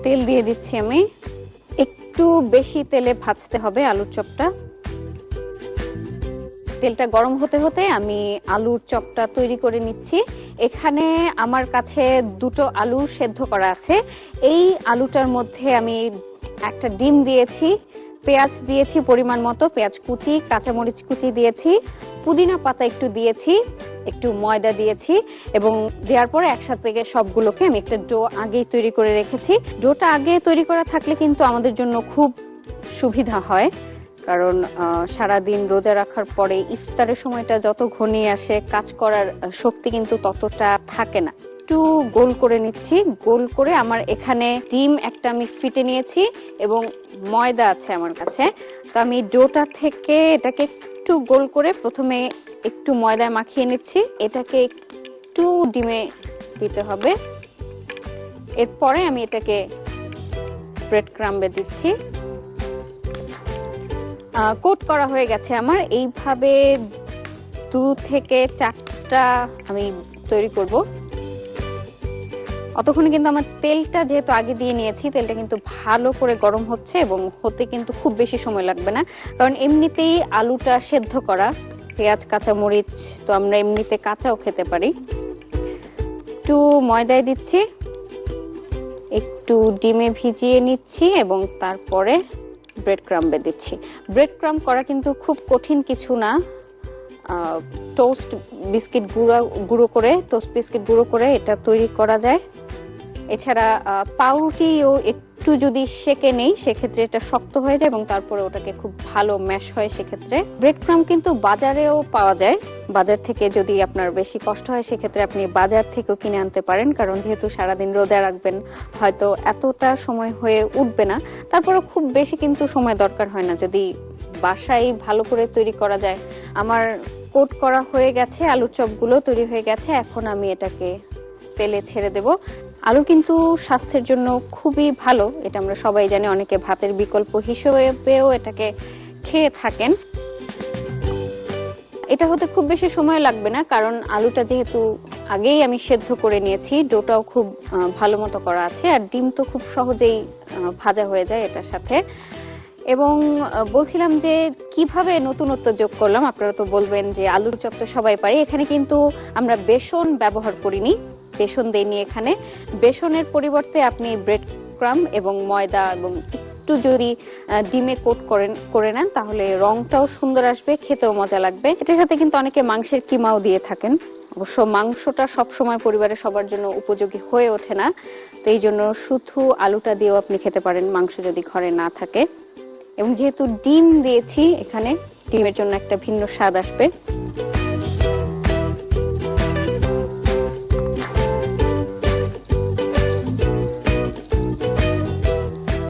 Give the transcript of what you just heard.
তেল দিয়ে দিচ্ছি আমি। একটু বেশি তেলে ভাজতে হবে আলুর চপটা। তেলটা গরম হতে হতে আমি আলুর চপটা তৈরি করে নিচ্ছি। এখানে আমার কাছে দুটো আলু সেদ্ধ করা আছে। এই আলুটার মধ্যে আমি একটা ডিম দিয়েছি, পেঁয়াজ দিয়েছি পরিমাণ মতো, পেঁয়াজ কুচি, কাঁচামরিচ কুচি দিয়েছি, পুদিনা পাতা একটু দিয়েছি, একটু ময়দা দিয়েছি এবং দেওয়ার পরে একসাথে সবগুলোকে আমি একটা ডো আগেই তৈরি করে রেখেছি। ডোটা আগে তৈরি করা থাকলে কিন্তু আমাদের জন্য খুব সুবিধা হয়, কারণ সারাদিন রোজা রাখার পরে ইফতারের সময়টা যত ঘনিয়ে আসে কাজ করার শক্তি কিন্তু ততটা থাকে না। একটু গোল করে নিচ্ছি। গোল করে আমার এখানে ডিম একটা আমি ফিটে নিয়েছি এবং ময়দা আছে আমার কাছে। তো আমি ডোটা থেকে এটাকে একটু গোল করে প্রথমে একটু ময়দায় মাখিয়ে নিচ্ছি। এটাকে একটু ডিমে দিতে হবে। এরপরে আমি এটাকে ব্রেড ক্রাম্বে দিচ্ছি। কোট করা হয়ে গেছে আমার। এইভাবে 2 থেকে 4টা আমি তৈরি করব। অতক্ষণে কিন্তু আমার তেলটা যেহেতু আগে দিয়ে নিয়েছি, তেলটা কিন্তু ভালো করে গরম হচ্ছে এবং হতে কিন্তু খুব বেশি সময় লাগবে না, কারণ এমনিতেই আলুটা সেদ্ধ করা। পেঁয়াজ কাঁচামরিচ তো আমরা এমনিতে কাঁচাও খেতে পারি। একটু ময়দায় দিচ্ছি, একটু ডিমে ভিজিয়ে নিচ্ছি এবং তারপরে ব্রেড ক্রাম্বে দিচ্ছি। ব্রেড ক্রাম্ব করা কিন্তু খুব কঠিন কিছু না। টোস্ট বিস্কিট গুঁড়ো করে এটা তৈরি করা যায়। এছাড়া পাউরুটিও একটু যদি সেকে নেই সেক্ষেত্রে এটা শক্ত হয়ে যায় এবং তারপরে ওটাকে খুব ভালো ম্যাশ হয়। সেক্ষেত্রে ব্রেড ক্রাম্ব কিন্তু বাজারেও পাওয়া যায়। বাজার থেকে যদি আপনার বেশি কষ্ট হয় সেক্ষেত্রে আপনি বাজার থেকেও কিনে আনতে পারেন, কারণ যেহেতু সারাদিন রোজা রাখবেন হয়তো এতটা সময় হয়ে উঠবে না। তারপরে খুব বেশি কিন্তু সময় দরকার হয় না যদি বাসায় ভালো করে তৈরি করা যায়। আমার কোট করা হয়ে গেছে, আলুর চপগুলো তৈরি হয়ে গেছে। এখন আমি এটাকে তেলে ছেড়ে দেব। আলু কিন্তু স্বাস্থ্যের জন্য খুবই ভালো, এটা আমরা সবাই জানি। অনেকে ভাতের বিকল্প হিসেবেও এটাকে খেয়ে থাকেন। এটা হতে খুব বেশি সময় লাগবে না, কারণ আলুটা যেহেতু আগেই আমি সেদ্ধ করে নিয়েছি, ডোটাও খুব ভালো মতো করা আছে, আর ডিম তো খুব সহজেই ভাজা হয়ে যায় এটার সাথে। এবং বলছিলাম যে কিভাবে নতুনত্ব যোগ করলাম। আপনারা তো বলবেন যে আলুর চপ তো সবাই পারে, এখানে কিন্তু আমরা বেসন ব্যবহার করিনি, বেসন দেইনি এখানে। বেসনের পরিবর্তে আপনি ব্রেড ক্রাম্ব এবং ময়দা এবং একটু যদি ডিমে কোট করে নেন তাহলে রংটাও সুন্দর আসবে, খেতেও মজা লাগবে। এটার সাথে কিন্তু অনেকে মাংসের কিমাও দিয়ে থাকেন। অবশ্য মাংসটা সবসময় পরিবারের সবার জন্য উপযোগী হয়ে ওঠে না, তো এই জন্য শুধু আলুটা দিয়েও আপনি খেতে পারেন মাংস যদি ঘরে না থাকে। এবং যেহেতু ডিম দিয়েছি এখানে, ডিমের জন্য একটা ভিন্ন স্বাদ আসবে।